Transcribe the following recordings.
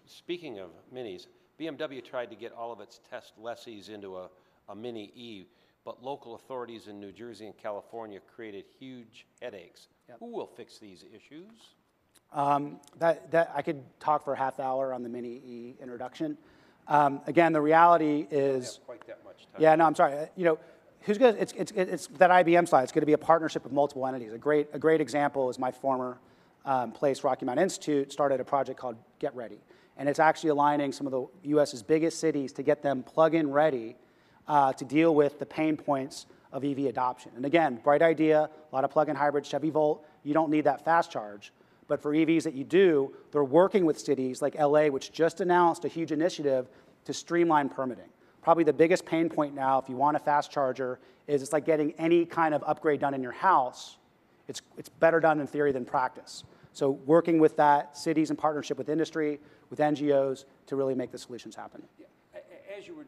speaking of minis, BMW tried to get all of its test lessees into a Mini E, but local authorities in New Jersey and California created huge headaches. Yep. Who will fix these issues? I could talk for a half hour on the Mini E introduction. Again, the reality is. I don't have quite that much time. Yeah, no, I'm sorry. You know, who's going? It's that IBM slide. It's going to be a partnership of multiple entities. A great example is my former place, Rocky Mountain Institute, started a project called Get Ready, and it's actually aligning some of the U.S.'s biggest cities to get them plug-in ready to deal with the pain points of EV adoption. And again, bright idea, a lot of plug-in hybrids, Chevy Volt. You don't need that fast charge. But for EVs that you do, they're working with cities like LA, which just announced a huge initiative to streamline permitting. Probably the biggest pain point now, if you want a fast charger, is it's like getting any kind of upgrade done in your house. It's better done in theory than practice. So working with that, cities in partnership with industry, with NGOs, to really make the solutions happen. Yeah. As you were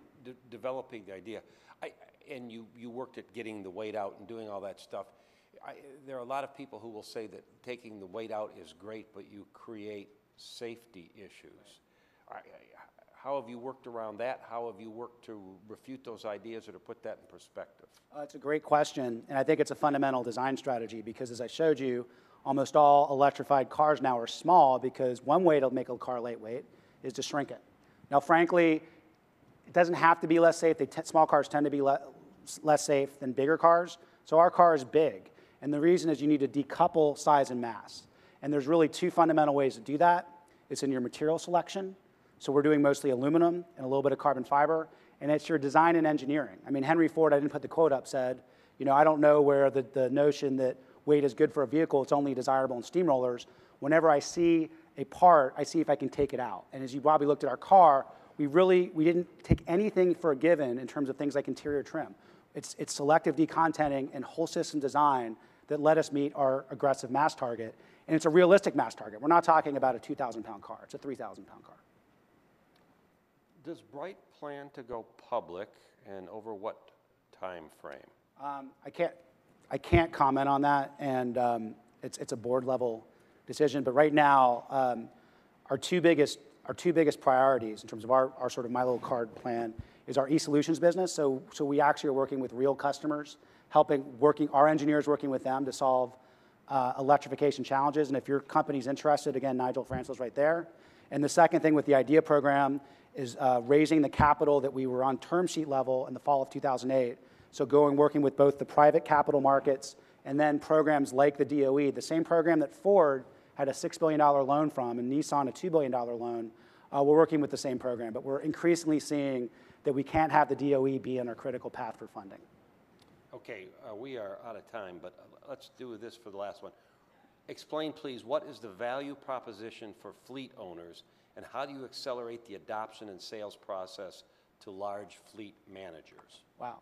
developing the idea, and you worked at getting the weight out and doing all that stuff, there are a lot of people who will say that taking the weight out is great, but you create safety issues. How have you worked around that? How have you worked to refute those ideas or to put that in perspective? It's a great question, and I think it's a fundamental design strategy because, as I showed you, almost all electrified cars now are small because one way to make a car lightweight is to shrink it. Now, frankly, it doesn't have to be less safe. Small cars tend to be less safe than bigger cars, so our car is big. And the reason is you need to decouple size and mass. And there's really two fundamental ways to do that. It's in your material selection. So we're doing mostly aluminum and a little bit of carbon fiber. And it's your design and engineering. I mean, Henry Ford, I didn't put the quote up, said, you know, I don't know where the notion that weight is good for a vehicle, it's only desirable in steamrollers. Whenever I see a part, I see if I can take it out. And as you probably looked at our car, we didn't take anything for a given in terms of things like interior trim. It's selective decontenting and whole system design that let us meet our aggressive mass target. And it's a realistic mass target. We're not talking about a 2,000-pound car. It's a 3,000-pound car. Does Bright plan to go public, and over what time frame? I can't comment on that, and it's a board-level decision. But right now, our two biggest priorities in terms of our sort of my little card plan is our e-solutions business. So we actually are working with real customers, our engineers working with them to solve electrification challenges. And if your company's interested, again, Nigel Francel's right there. And the second thing with the IDEA program is raising the capital that we were on term sheet level in the fall of 2008. So working with both the private capital markets and then programs like the DOE, the same program that Ford had a $6 billion loan from and Nissan a $2 billion loan. We're working with the same program, but we're increasingly seeing that we can't have the DOE be on our critical path for funding. Okay, we are out of time, but let's do this for the last one. Explain, please, what is the value proposition for fleet owners, and how do you accelerate the adoption and sales process to large fleet managers? Wow.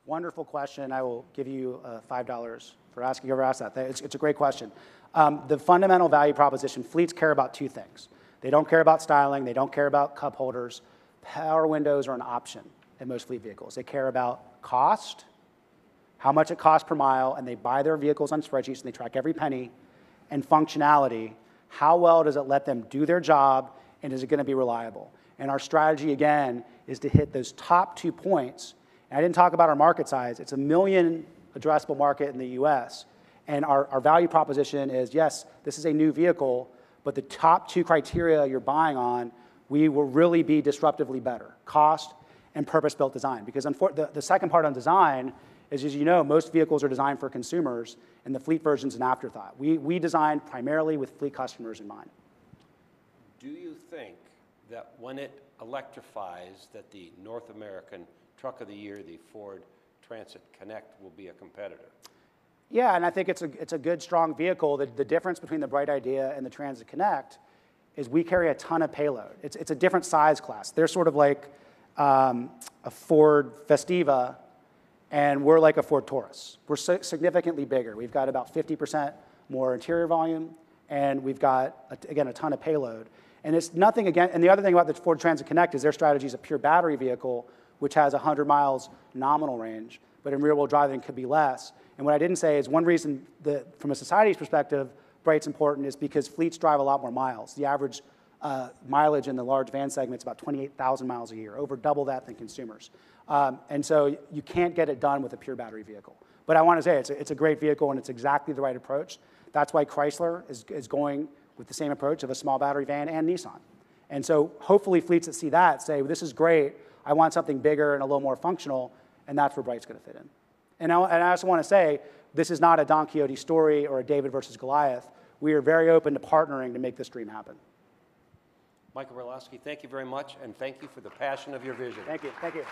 Wonderful question. I will give you $5 for asking whoever asked that. It's a great question. The fundamental value proposition, fleets care about two things. They don't care about styling. They don't care about cup holders. Power windows are an option in most fleet vehicles. They care about cost, how much it costs per mile, and they buy their vehicles on spreadsheets, and they track every penny, and functionality. How well does it let them do their job, and is it going to be reliable? And our strategy, again, is to hit those top 2 points. And I didn't talk about our market size. It's a 1 million addressable market in the US. And our value proposition is, yes, this is a new vehicle, but the top 2 criteria you're buying on, we will really be disruptively better: cost and purpose-built design. Because the second part on design is, as you know, most vehicles are designed for consumers, and the fleet version's an afterthought. We design primarily with fleet customers in mind. Do you think that when it electrifies, that the North American Truck of the Year, the Ford Transit Connect, will be a competitor? Yeah, and I think it's a good, strong vehicle. The difference between the Bright Idea and the Transit Connect is we carry a ton of payload. It's a different size class. They're sort of like a Ford Festiva, and we're like a Ford Taurus. We're significantly bigger. We've got about 50% more interior volume, and we've got, again, a ton of payload. And it's nothing again. And the other thing about the Ford Transit Connect is their strategy is a pure battery vehicle, which has 100 miles nominal range, but in rear-wheel driving could be less. And what I didn't say is one reason that, from a society's perspective, Bright's important is because fleets drive a lot more miles. The average mileage in the large van segment is about 28,000 miles a year, over double that than consumers. And so you can't get it done with a pure battery vehicle. But I want to say it's a great vehicle, and it's exactly the right approach. That's why Chrysler is going with the same approach of a small battery van, and Nissan. And so hopefully fleets that see that say, well, this is great, I want something bigger and a little more functional, and that's where Bright's going to fit in. And I also want to say, this is not a Don Quixote story or a David versus Goliath. We are very open to partnering to make this dream happen. Michael Brylawski, thank you very much, and thank you for the passion of your vision. Thank you. Thank you.